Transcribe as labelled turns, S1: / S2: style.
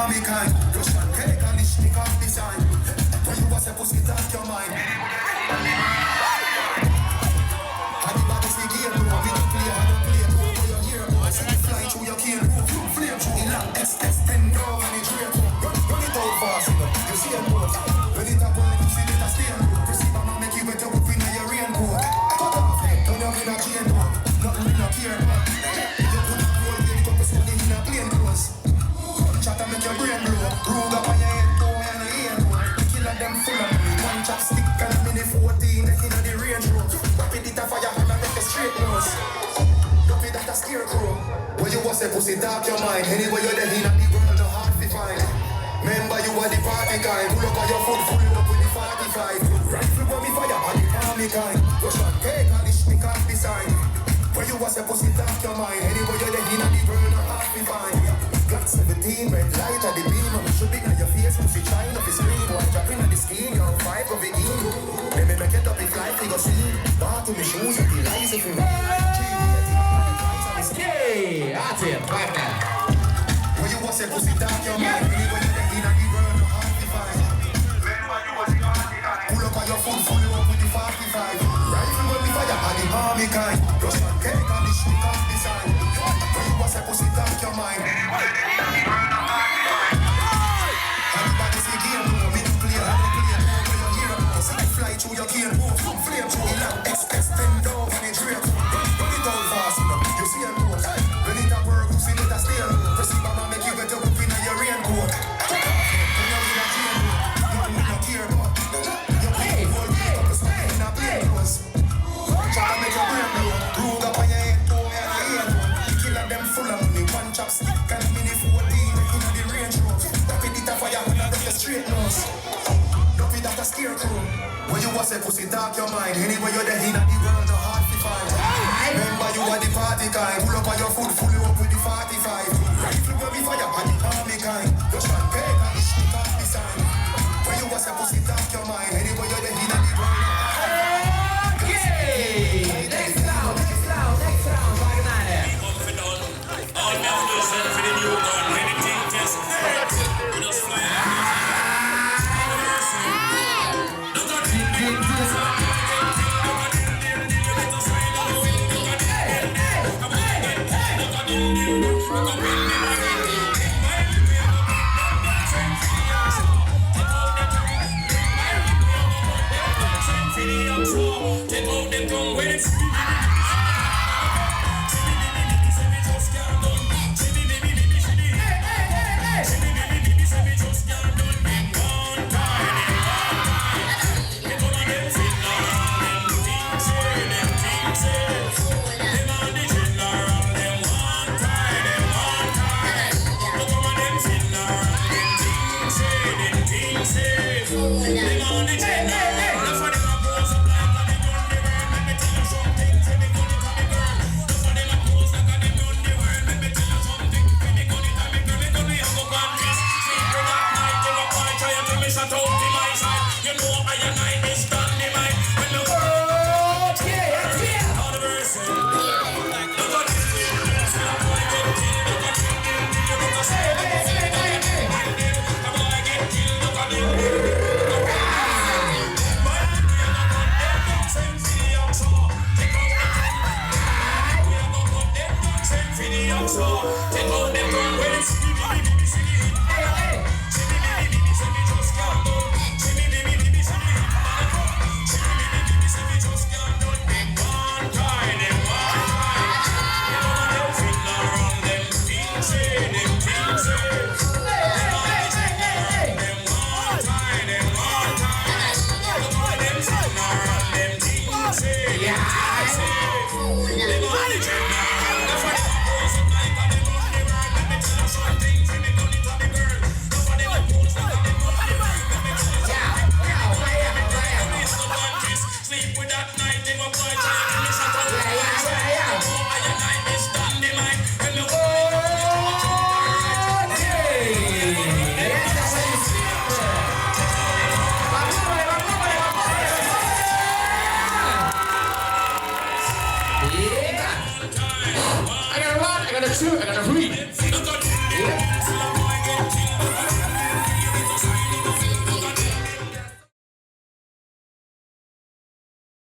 S1: army kind. Russian cake and the stick of design. When you was a pussy, talk your mind. Anybody see game, bro? We don't play, I don't play, bro. When you hear, bro, I see you fly through your cane. Flame through the long SS, 10 dog and it's real. Run it out fast, you know. You see a boat. When it a burn, you see it a stain. Receive a man, make you wet up in your raincoat. Cut off head, turn up in a chain, bro. Nothing we not care, bro. You put a roll, get it up, it's only in a plain clothes. Chat and make your brain blow. Rogue up on your head, boy, and the ear, boy. Kill them full of money. One chopstick and a mini 14, in the range road. Rapid it a fire, and I make a straight nose. Don't be that a scarecrow. When you was a pussy, dark your mind. Anyway you're the in the world, no hard to find. Remember you are the party kind. Pull up on your foot, full up with the 45. Rifle when me fire, and the army kind. Russian cake, and the stick of design. When you was a pussy, dark your mind. Anyway you're the in the world, no hard to find. Got 17, red light at the beam. I'm should be on your face, pussy shine up the screen. One dropping on the scheme, you're 5 of it in. Let me make it up, if life, you go see. Bar to me shoes, with the lies if you
S2: Okay, that's it, right now.
S1: When you was a pussy, dark your mind. Anyway you're the in the world, no hard to find. Remember you was the party guy. Pull up on your foot, full up with the 45. Rifle when we fire, and the army kind. Russian cake and the stick of design. When you was a pussy, dark your mind. Everybody see game, bro. Me don't play, I don't play. When you hear about us, I fly through your cane. Flame through the long XS, 10 dog and it's real. Run it all fast, you know. You see a road. When it a work, you see it a stay. Receive a man, make you get up in your raincoat. When you're in a chain, nothing we don't care about. You play the whole game, up in a plain clothes. Try to make your brain blow. Rogue up on your head, boy, and the ear. Kill them full of money. One chopstick and a mini 14 in the range road. Rapid it a fire, and I make a straight nose. Don't be that a scarecrow. When you was a pussy, dark your mind. Anyway you're the in the world, no hard to find. Remember you are the party kind. Pull up on your foot, full up with the 45. Rifle when we fire, and the army kind. Russian cake and the stick of design. When you was a pussy, dark your mind. Anyway you're the in the world, no hard to find.
S2: Okay, next round, Wagner.
S3: All them listen for the new gun. Anything just spread. We just fly. Take out them tongue when it's
S2: I got a 1, I got a 2, I got a 3.